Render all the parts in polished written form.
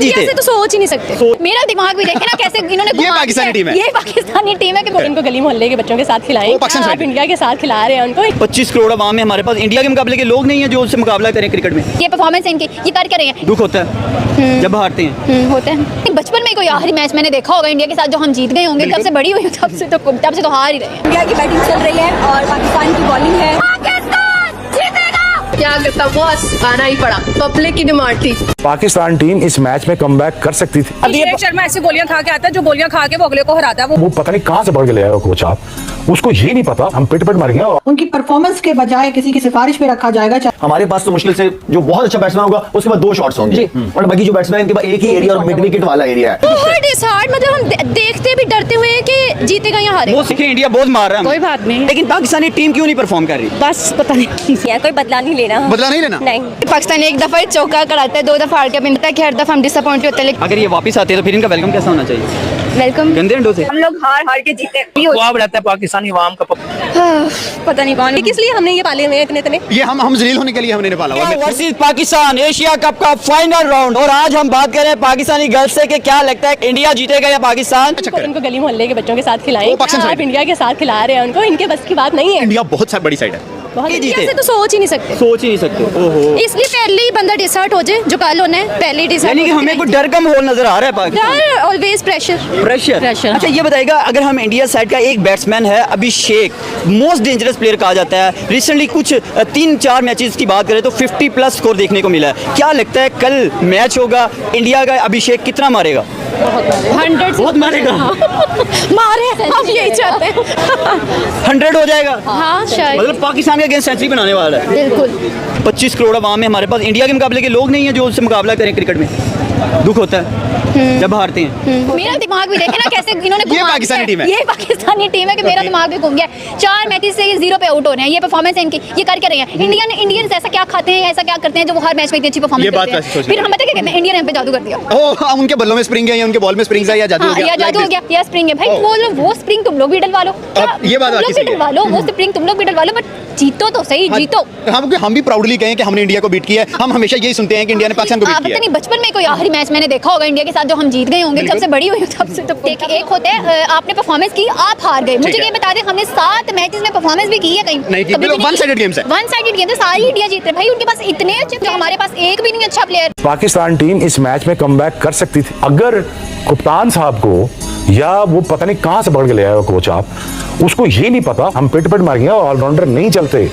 जीते तो सोच ही नहीं सकते। मेरा दिमाग भी देखे ना कैसे इन्होंने ये पाकिस्तानी टीम है, ये पाकिस्तानी टीम है कि वो इनको गली मोहल्ले के बच्चों के साथ खिलाएं। आप इंडिया के साथ खिला रहे हैं उनको। 25 करोड़ आवाम है हमारे पास, इंडिया के मुकाबले के लोग नहीं है जो उससे मुकाबला करें क्रिकेट में। ये परफॉर्मेंस है इनकी, ये कर रहे हैं। दुख होता है जब हारते हैं। होते हैं। बचपन में कोई आखिरी मैच मैंने देखा होगा इंडिया के साथ जो हम जीत गए होंगे, तब से बड़ी हुई हूं, तब से तो हार ही रहे हैं। इंडिया की बैटिंग चल रही है और पाकिस्तान की बॉलिंग है। क्या करता, बॉस आना ही पड़ा, पब्लिक की डिमांड थी। पाकिस्तान टीम इस मैच में कमबैक कर सकती थी। अभिषेक शर्मा ऐसी गोलियां खा के आता है जो गोलियां खा के वो अगले को हराता है। वो पता नहीं कहां से पढ़ के ले आया कोच, आप उसको ये नहीं पता हम पिट मर गए। उनकी परफॉर्मेंस के बजाय किसी की सिफारिश पे रखा जाएगा। हमारे पास तो मुश्किल से जो बहुत अच्छा बैट्समैन होगा उसके पास 2 शॉट्स होंगे और बाकी जो बैट्समैन इनके पास एक ही एरिया और मिड विकेट वाला एरिया है। मतलब हम देखते भी डरते हुए कि जीतेगा या हारेगा। वो सीखे इंडिया बहुत मार रहा है, कोई बात नहीं, लेकिन पाकिस्तानी टीम क्यों नहीं परफॉर्म कर रही? बस पता नहीं, कोई बदला नहीं लेना। बदला नहीं लेना। नहीं, पाकिस्तान एक दफा चौका कराता है, 2 दफा हार के मिलता है कि हर दफा हम डिसअपॉइंट होते हैं। अगर ये वापस आते हैं तो फिर इनका वेलकम कैसा होना चाहिए? वेलकम गंदे अंडों से। हम लोग हार के जीते। ख्वाब रहता है पाकिस्तानी अवाम का। पता नहीं कौन, किस लिए हमने ये पाले हुए हैं इतने। ये हम जलील होने के लिए हमने पाला हुआ है। वर्सेस पाकिस्तान एशिया कप का फाइनल राउंड, और आज हम बात करें पाकिस्तानी गर्ल्स से कि क्या लगता है इंडिया जीतेगा या पाकिस्तान? इनको गली मोहल्ले के बच्चों के साथ खिलाएं। आप इंडिया के साथ खिला रहे हैं उनको, इनके बस की बात नहीं है। इंडिया बहुत बड़ी साइड है, जीते से तो सोच ही नहीं सकते। ओहो। इसलिए पहले ही बंदा डिसर्ट हो जाए, जो कल होना है पहले ही डिसर्ट। यानी कि हमें कोई डर का माहौल नजर आ रहा है पाकिस्तान। Always pressure. अच्छा ये बताइएगा, अगर हम इंडिया साइड का एक बैट्समैन है अभिषेक, मोस्ट डेंजरस प्लेयर कहा जाता है, रिसेंटली कुछ 3-4 मैचेस की बात करें तो 50+ स्कोर देखने को मिला है। क्या लगता है कल मैच होगा इंडिया का, अभिषेक कितना मारेगा? 100 बहुत मारेगा। मारे, हम यही चाहते हैं। 100 हो जाएगा। हाँ शायद, मतलब पाकिस्तान के अगेंस्ट सेंचुरी बनाने वाला है। बिल्कुल। 25 करोड़ आवाम है हमारे पास, इंडिया के मुकाबले के लोग नहीं है जो उससे मुकाबला करें क्रिकेट में। दुख होता है जब हारते हैं। मेरा दिमाग भी देखे ना कैसे इन्होंने ये पाकिस्तानी टीम है, ये पाकिस्तानी टीम है कि मेरा दिमाग भी घूम गया। 4 मैचेस से ये 0 पे आउट हो रहे हैं। ये परफॉर्मेंस है इनकी, ये कर रहे हैं। इंडियंस ऐसा क्या खाते हैं, ऐसा क्या करते हैं जो वो हर मैच में इतनी अच्छी परफॉर्मेंस करते हैं। फिर हम बताते हैं इंडिया ने हम पे जादू कर दिया। ओह, उनके बल्लों में स्प्रिंग है या उनके बॉल में स्प्रिंग है या जादू हो गया? या जादू हो गया या स्प्रिंग है। भाई वो स्प्रिंग तुम लोग भी डलवा लो, ये बात तुम लोग भी डलवा लो, वो स्प्रिंग तुम लोग भी डलवा लो, बट जीतो तो सही, जीतो। हम भी प्राउडली कहें कि हमने इंडिया को बीट किया है। हम हमेशा यही सुनते हैं कि इंडिया ने पाकिस्तान को बीट किया है। पता नहीं बचपन में कोई आखिरी मैच मैंने देखा होगा इंडिया के साथ जो हम जीत गए होंगे, तब से बड़ी हुई हूं, तब से तो एक होता है आपने परफॉर्मेंस की, आप हार गए। मुझे ये बता दें, हमने 7 मैचेस में परफॉर्मेंस भी की है कहीं? नहीं, वन साइडेड गेम्स है। वन साइडेड गेम है, सारी इंडिया जीत रहे भाई। उनके पास इतने अच्छे, जो हमारे पास एक भी नहीं अच्छा प्लेयर। पाकिस्तान टीम इस मैच में कमबैक कर सकती थी अगर कप्तान साहब को, या वो पता नहीं कहां से पढ़ के ले आया कोच, आप उसको ये नहीं पता हम पिट मर गए। ऑलराउंडर नहीं चलते,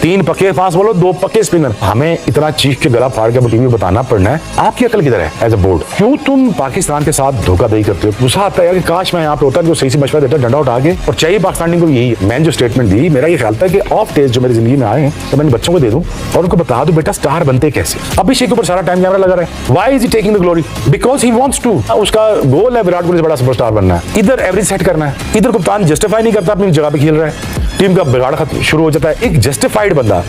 3 पक्के फास्ट बॉलर, 2 पक्के स्पिनर। हमें इतना चीख के गला फाड़ के टीवी बताना पड़ना है। आपकी अकल किधर है एज अ बोर्ड? क्यों तुम पाकिस्तान के साथ धोखाधड़ी करते हो? गुस्सा आता है कि काश मैं यहाँ पे होता जो सही से मशवरा देता, डंडा उठा के। और चाहिए पाकिस्तानी को यही, मैंने जो स्टेटमेंट दी, मेरा ये ख्याल था कि ऑफ टेस्ट जो मेरी जिंदगी में आए हैं तो मैंने बच्चों को दे दूं और उनको बता दूं बेटा स्टार बनते कैसे। अभिषेक के ऊपर सारा टाइम कैमरा लगा रहा है। Why is he taking the glory? Because he wants to. उसका गोल है विराट कोहली से बड़ा सुपरस्टार बनना है। इधर एवरेज सेट करना है, इधर कप्तान जस्टिफाई नहीं करता अपनी जगह पे खेल रहा है, टीम का बिगाड़ खत्म शुरू हो जाता है। एक जस्टिफाइड बंदा,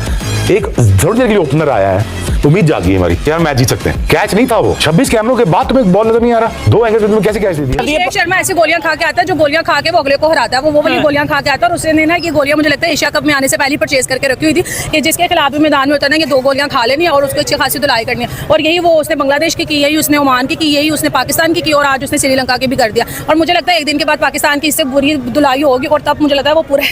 एक थोड़ी देर के लिए ओपनर आया है, उम्मीद जागी है हमारी यार मैच जीत सकते हैं। कैच नहीं था वो, 26 कैमरों के बाद तुम्हें बॉल नजर नहीं आ रहा, 2 एंगल पे तुम्हें कैसे कैच दे दी? अभिषेक शर्मा ऐसी गोलियां खा के आता है जो गोलियां खा के वो अगले को हराता है। वो वाली गोलियां खा के आता है, और उसने ना ये गोलियां मुझे लगता है एशिया कप में आने से पहले परचेज करके रखी हुई थी कि जिसके खिलाफ भी मैदान में होता है ना, ये 2 गोलियां खा लेनी है और उसको अच्छी खासी धुलाई करनी है। और यही वो उसने बांग्लादेश की, यही उसने ओमान की, यही उसने पाकिस्तान की, और आज उसने श्रीलंका की भी कर दिया। और मुझे लगता है एक दिन के बाद पाकिस्तान की इससे बुरी धुलाई होगी और तब मुझे लगता है वो पूरे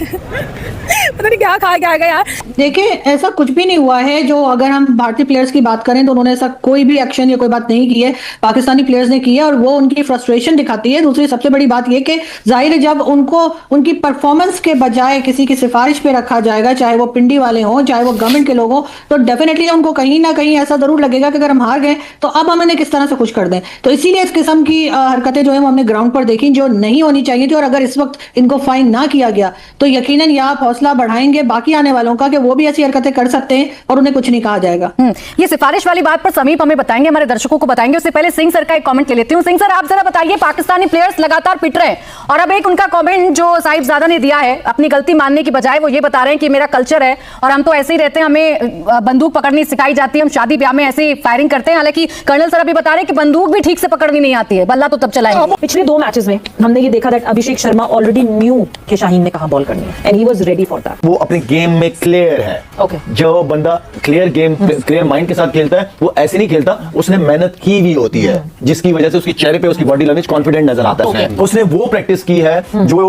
पता नहीं क्या खा गया यार। देखिए ऐसा कुछ भी नहीं हुआ है। जो अगर हम भारतीय प्लेयर्स की बात करें तो उन्होंने ऐसा कोई भी एक्शन या कोई बात नहीं की है, पाकिस्तानी प्लेयर्स ने की है, और वो उनकी फ्रस्ट्रेशन दिखाती है। दूसरी सबसे बड़ी बात यह कि जाहिर है जब उनको उनकी परफॉर्मेंस के बजाय किसी की सिफारिश पे रखा जाएगा, चाहे वो पिंडी वाले हों चाहे वो गवर्नमेंट के लोग हों, तो डेफिनेटली उनको कहीं ना कहीं ऐसा जरूर लगेगा कि अगर हम हार गए तो अब हम इन्हें किस तरह से खुश कर दें। तो इसीलिए इस किस्म की हरकतें जो है वो हमने ग्राउंड पर देखी, जो नहीं होनी चाहिए थी। और अगर इस वक्त इनको फाइन ना किया गया तो यकीनन ये आप हौसला बढ़ाएंगे बाकी आने वालों का कि वो भी ऐसी हरकतें कर सकते हैं और उन्हें कुछ नहीं कहा जाएगा। ये सिफारिश वाली बात पर समीप हमें बताएंगे, हमारे दर्शकों को बताएंगे। उससे पहले सिंह सर का एक कमेंट ले लेती हूँ। सिंह सर आप जरा बताइए, पाकिस्तानी प्लेयर्स लगातार पिट रहे हैं और अब एक उनका कमेंट जो साहिबजादा ने दिया है, अपनी गलती मानने की बजाय वो ये बता रहे हैं कि मेरा कल्चर है और हम तो ऐसे ही रहते हैं, हमें बंदूक पकड़नी सिखाई जाती है, हम शादी ब्याह में ऐसे ही फायरिंग करते हैं। हालांकि कर्नल सर अभी बता रहे हैं कि बंदूक भी ठीक से पकड़नी नहीं आती है, बल्ला तो तब चलाएंगे। पिछले 2 मैचेस में हमने ये देखा that Abhishek Sharma already knew कि शाहीन ने कहां बॉल करनी है and he was ready for that. वो अपने गेम में क्लियर है। ओके, जो बंदा क्लियर गेम क्लियर माइंड के साथ खेलता है वो ऐसे नहीं खेलता, उसने मेहनत की भी होती है जिसकी वजह से उसके चेहरे पे उसकी बॉडी लैंग्वेज कॉन्फिडेंट नजर आता है। उसने वो प्रैक्टिस की है जो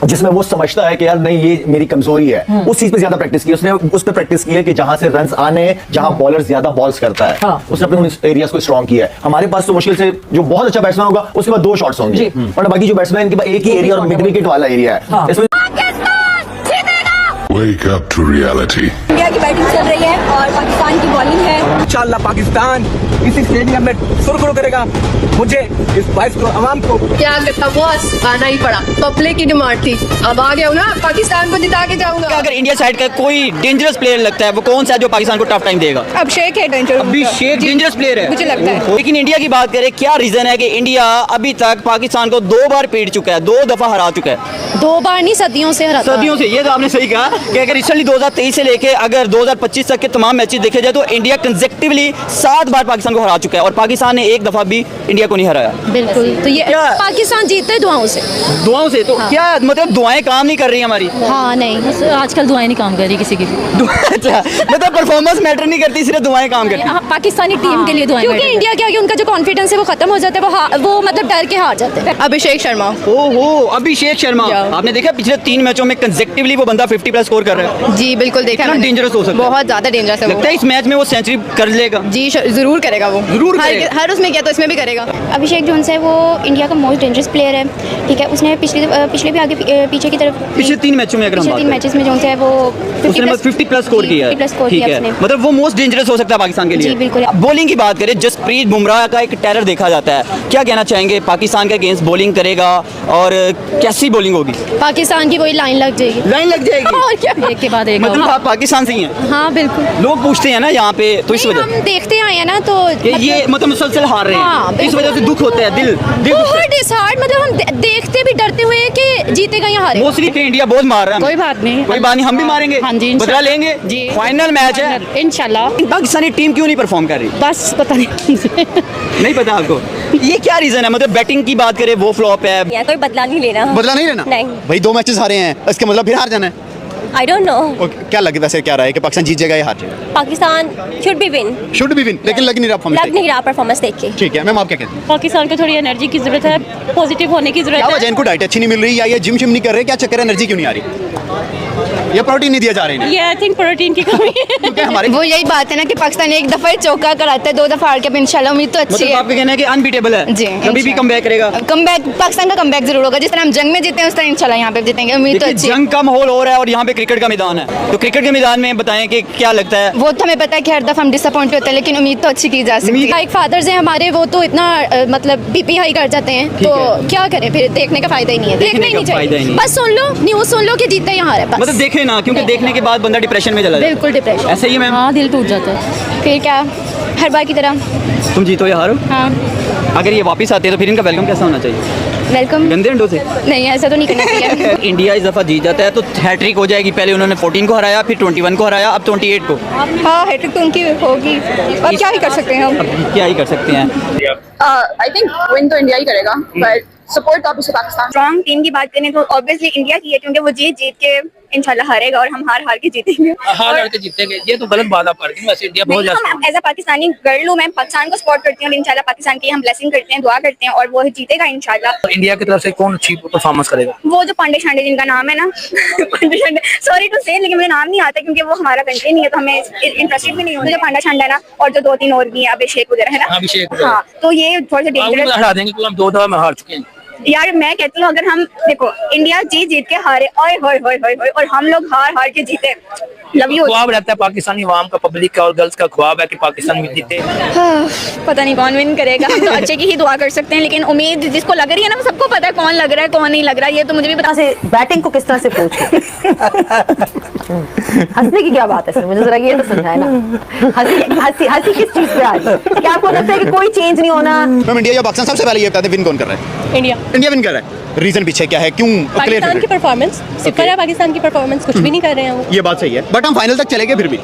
जिसमें वो समझता है कि यार नहीं ये मेरी कमजोरी है, उस चीज पे ज्यादा प्रैक्टिस की। उसने उस पे प्रैक्टिस की है कि जहां से रन्स आने, जहां बॉलर ज्यादा बॉल्स करता है, उसने अपने उन एरियाज को स्ट्रॉन्ग किया है। हमारे पास तो मुश्किल से जो बहुत अच्छा बैट्समैन होगा उसके बाद 2 शॉट्स होंगे, और बाकी जो बैट्समैन के पास एक ही एरिया और मिड विकेट वाला एरिया है। इसमें Wake up to reality. India की बैटिंग चल रही है और पाकिस्तान की बॉलिंग है। इंशाल्लाह पाकिस्तान इसी स्टेडियम में सुरखुरु करेगा। मुझे इस बाइस को आवाम को क्या करता, बॉस आना ही पड़ा, पब्लिक की डिमांड थी, अब आ गया हूँ ना, पाकिस्तान को जिता के जाऊंगा। अगर इंडिया साइड का कोई डेंजरस प्लेयर लगता है वो कौन सा है जो पाकिस्तान को टफ टाइम देगा? अभिषेक है डेंजर, अभिषेक डेंजरस प्लेयर है मुझे लगता है। लेकिन इंडिया की बात करें, क्या रीजन है कि इंडिया अभी तक पाकिस्तान को 2 बार पीट चुका है, 2 दफा हरा चुका है? 2 बार नहीं, सदियों से हराता है। सदियों से, ये तो आपने सही कहा कि अगर रिसेंटली 2023 से लेके अगर 2025 तक के तमाम मैचेस देखे जाए तो इंडिया कंसेक्टिवली 7 बार पाकिस्तान को हरा चुका है और पाकिस्तान ने एक दफा भी इंडिया को नहीं हराया। बिल्कुल, तो ये पाकिस्तान जीतता है दुआओं से। दुआओं से? तो क्या मतलब दुआएं काम नहीं कर रही हमारी? हाँ नहीं, आजकल दुआएं नहीं काम कर रही किसी की भी। अच्छा, मतलब परफॉर्मेंस मैटर नहीं करती, सिर्फ दुआएं काम करती हैं। पाकिस्तानी टीम के लिए दुआएं, क्योंकि इंडिया क्या कि उनका जो कॉन्फिडेंस है वो खत्म हो जाता है, वो मतलब डर के हार जाते हैं। अभिषेक शर्मा। ओहो, अभिषेक शर्मा, आपने देखा पिछले 3 मैचों में कंसेक्टिवली वो बंदा 50+ स्कोर कर रहा है। जी बिल्कुल देखा, कितना डेंजरस हो सकता है, बहुत ज्यादा डेंजरस है। लगता है इस मैच में वो सेंचुरी कर लेगा। जी जरूर करेगा वो, जरूर करेगा। हर उसमें किया तो इसमें भी करेगा। अभिषेक जोन्स है वो इंडिया का मोस्ट डेंजरस प्लेयर है, ठीक है। उसने पिछले भी आगे पीछे की तरफ पिछले 3 मैचों में अगर हम बात करें, 3 मैचेस में जोन्स है वो 50+ स्कोर किया है, 50+ स्कोर ठीक किया है। उसने। मतलब वो मोस्ट डेंजरस हो सकता है पाकिस्तान के लिए। जी बिल्कुल। बॉलिंग की बात करें, जसप्रीत बुमराह का एक टेरर देखा जाता है, क्या कहना चाहेंगे? पाकिस्तान के अगेंस्ट बॉलिंग करेगा और कैसी बॉलिंग होगी? पाकिस्तान की वही लाइन लग जाएगी। लाइन लग जाएगी और क्या, एक के बाद एक। मतलब आप पाकिस्तान से ही हैं? हाँ बिल्कुल। लोग पूछते हैं ना यहाँ पे, तो इस वजह हम देखते आए हैं ना, तो ये मतलब मुसलसल हार रहे हाँ, हैं, इस वजह से दुख होता है, दिल मतलब हम देखते भी डरते हुए कि जीतेगा या हारेगा। मोस्टली इंडिया बहुत मार रहा है। कोई बात नहीं, कोई बात नहीं, हम भी मारेंगे। हाँ जी, बदला लेंगे जी। फाइनल मैच है इंशाल्लाह। पाकिस्तानी टीम क्यों नहीं परफॉर्म कर रही? बस पता नहीं नहीं पता आपको? ये क्या रीजन है? मतलब बैटिंग की बात करें वो फ्लॉप है, यहाँ कोई बदला नहीं लेना। बदला नहीं लेना? नहीं भाई 2 मैचेस हारे हैं, इसका मतलब फिर हार जाना है? I don't know. क्या लगे वैसे, क्या रहा है कि पाकिस्तान जीत जाएगा या हार जाएगा? पाकिस्तान शुड बी विन, लेकिन लग नहीं रहा परफॉर्मेंस। लग नहीं रहा परफॉर्मेंस देख के। ठीक है मैम, आप क्या कहते हैं? पाकिस्तान को थोड़ी एनर्जी की जरूरत है, पॉजिटिव होने की जरूरत क्या है। वजह, इनको डाइट अच्छी नहीं मिल रही या ये जिम शिम नहीं कर रहे, क्या चक्कर है, एनर्जी क्यों नहीं आ रही? या प्रोटीन नहीं दिया जा रहा है? ये आई थिंक प्रोटीन की कमी है। क्योंकि हमारे वो यही बात है ना कि पाकिस्तान एक दफा ही चौका कराता है, 2 दफा हार के, अब इंशाल्लाह उम्मीद तो अच्छी मतलब है। आपका कहना है कि अनबीटेबल है, जी, कभी भी कमबैक करेगा। कमबैक, पाकिस्तान का कमबैक जरूर होगा। जिस तरह हम जंग में जीते हैं उस तरह इंशाल्लाह यहाँ पे जीतेंगे, उम्मीद तो देखिए, अच्छी है। जंग का माहौल हो रहा है और यहाँ पे क्रिकेट का मैदान है, तो क्रिकेट के मैदान में बताएं कि क्या लगता है? वो तो हमें पता है कि हर दफा हम डिसअपॉइंट होते हैं, लेकिन उम्मीद तो अच्छी की जा सकती है। एक फादर्स हैं हमारे, वो तो इतना मतलब बीपी हाई कर जाते हैं, तो क्या करें फिर, देखने का फायदा ही नहीं है, देखना ही नहीं चाहिए। बस सुन लो, न्यूज़ सुन लो कि जीतते यहाँ है, बस। मतलब देखे ना, क्योंकि देखने के बाद बंदा डिप्रेशन में चला जाए। बिल्कुल डिप्रेशन, ऐसे ही मैम। हाँ, दिल टूट जाता है। फिर क्या, हर बार की तरह तुम जीतो या हारो, हाँ अगर ये वापस आते हैं तो फिर इनका वेलकम कैसा होना चाहिए? वेलकम गंदे अंडों से? नहीं, ऐसा तो नहीं करना चाहिए। इंडिया इस दफा जीत जाता है तो हैट्रिक हो जाएगी। पहले उन्होंने 14 को हराया, फिर 21 को हराया, अब 28 को। हाँ, हैट्रिक तो उनकी होगी, और क्या ही कर सकते हैं हम। अब क्या ही कर सकते हैं? आई थिंक विन तो इंडिया ही करेगा, but support obviously Pakistan. Strong team की बात करें तो ऑब्वियसली इंडिया की है, क्योंकि वो जीत के इंशाल्लाह हारेगा और हम हार के जीतेंगे। हार के जीतेंगे, ये तो गलत बात आप कर रही हैं। वैसे इंडिया बहुत ज्यादा, एज अ पाकिस्तानी गर्ल हूँ, मैं पाकिस्तान को सपोर्ट करती हूँ और इंशाल्लाह पाकिस्तान की हम ब्लेसिंग करते हैं, दुआ करते हैं और वो जीतेगा इंशाल्लाह। इंडिया की तरफ से कौन अच्छी परफॉर्मेंस करेगा? वो जो पांडे शांडे जिनका नाम है ना पांडे शांडे, सॉरी टू से, लेकिन मुझे नाम नहीं आता क्योंकि वो हमारा कंट्री नहीं है, तो हमें इंटरेस्टेड भी नहीं होता। जो पांडा शांडा है ना, और जो 2-3 और भी है, अभिषेक वगैरह है ना, अभिषेक, हाँ, तो ये थोड़ा सा डेंजरस हरा देंगे क्योंकि हम 2 दफा में हार चुके हैं। यार। मैं कहती हूँ अगर हम देखो इंडिया जीत के हारे, ओए होए होए होए होए, और हम लोग हार के जीते, लव यू। ख्वाब रहता है पाकिस्तानी अवाम का, पब्लिक का और गर्ल्स का ख्वाब है कि पाकिस्तान में जीते। पता नहीं कौन विन करेगा, हम तो अच्छे की ही दुआ कर सकते हैं, लेकिन उम्मीद जिसको लग रही है ना, वो सबको पता है कौन लग रहा है कौन नहीं लग रहा है, ये तो मुझे भी पता। से बैटिंग को किस तरह से अप्रोच हंसने की क्या बात है सर, मुझे जरा ये तो समझाए ना, हंसी किस चीज पे आ रही है? क्या आपको लगता है कि कोई चेंज नहीं होना? मैम इंडिया या पाकिस्तान, सबसे पहले ये बताते विन कौन कर रहा है? इंडिया विन कर रहा है। रीजन पीछे क्या है, क्यों? पाकिस्तान की परफॉर्मेंस, सिर्फ पाकिस्तान की परफॉर्मेंस, कुछ भी नहीं कर रहे हैं वो। ये बात सही है, बट हम फाइनल तक चले गए फिर भी।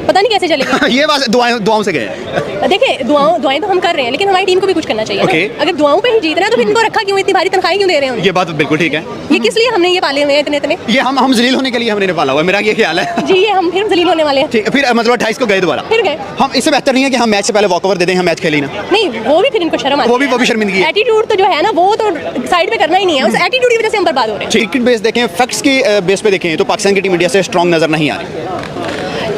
पता नहीं कैसे चलेगा। ये बात दुआओं से गए हैं। देखिए दुआएं तो हम कर रहे हैं, लेकिन हमारी टीम को भी कुछ करना चाहिए ना। Okay. अगर दुआओं पे ही जीतना है तो फिर इनको रखा क्यों, इतनी भारी तनख्वाहें क्यों दे रहे हैं? ये बात बिल्कुल ठीक है। ये किस लिए हमने ये पाले हुए हैं इतने? ये हम जलील होने के लिए हमने पाला हुआ है, मेरा ये ख्याल है। जी, ये हम फिर जलील होने वाले हैं। ठीक है, फिर मतलब 28 को गए दोबारा, फिर गए। हम इससे बेहतर नहीं है कि हम मैच से पहले वॉकओवर दे दें, हम मैच खेले ही ना। नहीं, वो भी फिर इनको शर्म आती है। वो भी शर्मिंदगी है। एटीट्यूड तो जो है ना, वो तो साइड पे करना ही नहीं है। उस एटीट्यूड की वजह से हम बर्बाद हो रहे हैं। क्रिकेट बेस देखें, फैक्ट्स की बेस पे देखें तो पाकिस्तान की टीम इंडिया से स्ट्रांग नजर नहीं आ रही।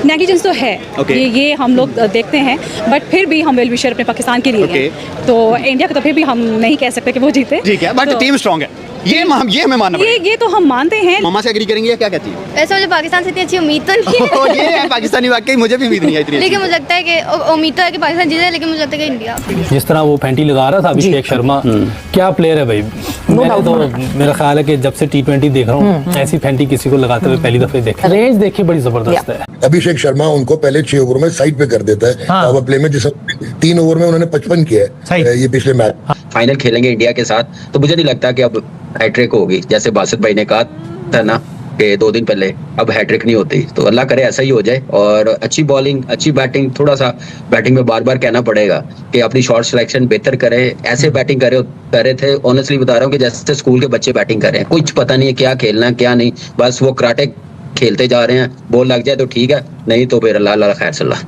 नेगलिजेंस तो है। Okay. ये हम लोग देखते हैं, बट फिर भी हम वेल विशर अपने पाकिस्तान के लिए हैं। तो इंडिया को तो फिर भी हम नहीं कह सकते कि वो जीते। ठीक है, बट टीम स्ट्रांग है, ये हमें मानना पड़ेगा। ये तो हम मानते हैं। मामा से एग्री करेंगे या क्या कहती है? वैसे मुझे पाकिस्तान से इतनी अच्छी उम्मीद तो नहीं है। ये है पाकिस्तानी, वाकई मुझे भी उम्मीद नहीं है इतनी। लेकिन मुझे लगता है कि उम्मीद तो है कि पाकिस्तान जीते, लेकिन मुझे लगता है कि इंडिया। जिस तरह वो फैंटी लगा रहा था अभिषेक शर्मा, क्या प्लेयर है भाई। मैंने तो मेरा ख्याल है कि जब से T20 देख रहा हूँ, ऐसी फैंटी किसी को लगाते हुए पहली दफे देखा। रेंज देखी बड़ी जबरदस्त है। अभिषेक शर्मा उनको पहले 6 ओवर में साइड पे कर देता है। अब प्ले में जिस 3 ओवर में उन्होंने 55 किया है ये पिछले मैच। फाइनल खेलेंगे इंडिया के साथ, तो मुझे नहीं लगता कि अब हैट्रिक होगी। जैसे बासित भाई ने कहा था ना कि 2 दिन पहले, अब हैट्रिक नहीं होती। तो अल्लाह करे ऐसा ही हो जाए, और अच्छी बॉलिंग, अच्छी बैटिंग। थोड़ा सा बैटिंग में बार बार कहना पड़ेगा कि अपनी शॉट सिलेक्शन बेहतर करे। ऐसे बैटिंग कर रहे थे, ऑनेस्टली बता रहा हूँ कि जैसे स्कूल के बच्चे बैटिंग कर रहे हैं, कुछ पता नहीं है क्या खेलना क्या नहीं, बस वो कराटे खेलते जा रहे हैं। बॉल लग जाए तो ठीक है, नहीं तो फिर अल्लाह खैर सल्लाह।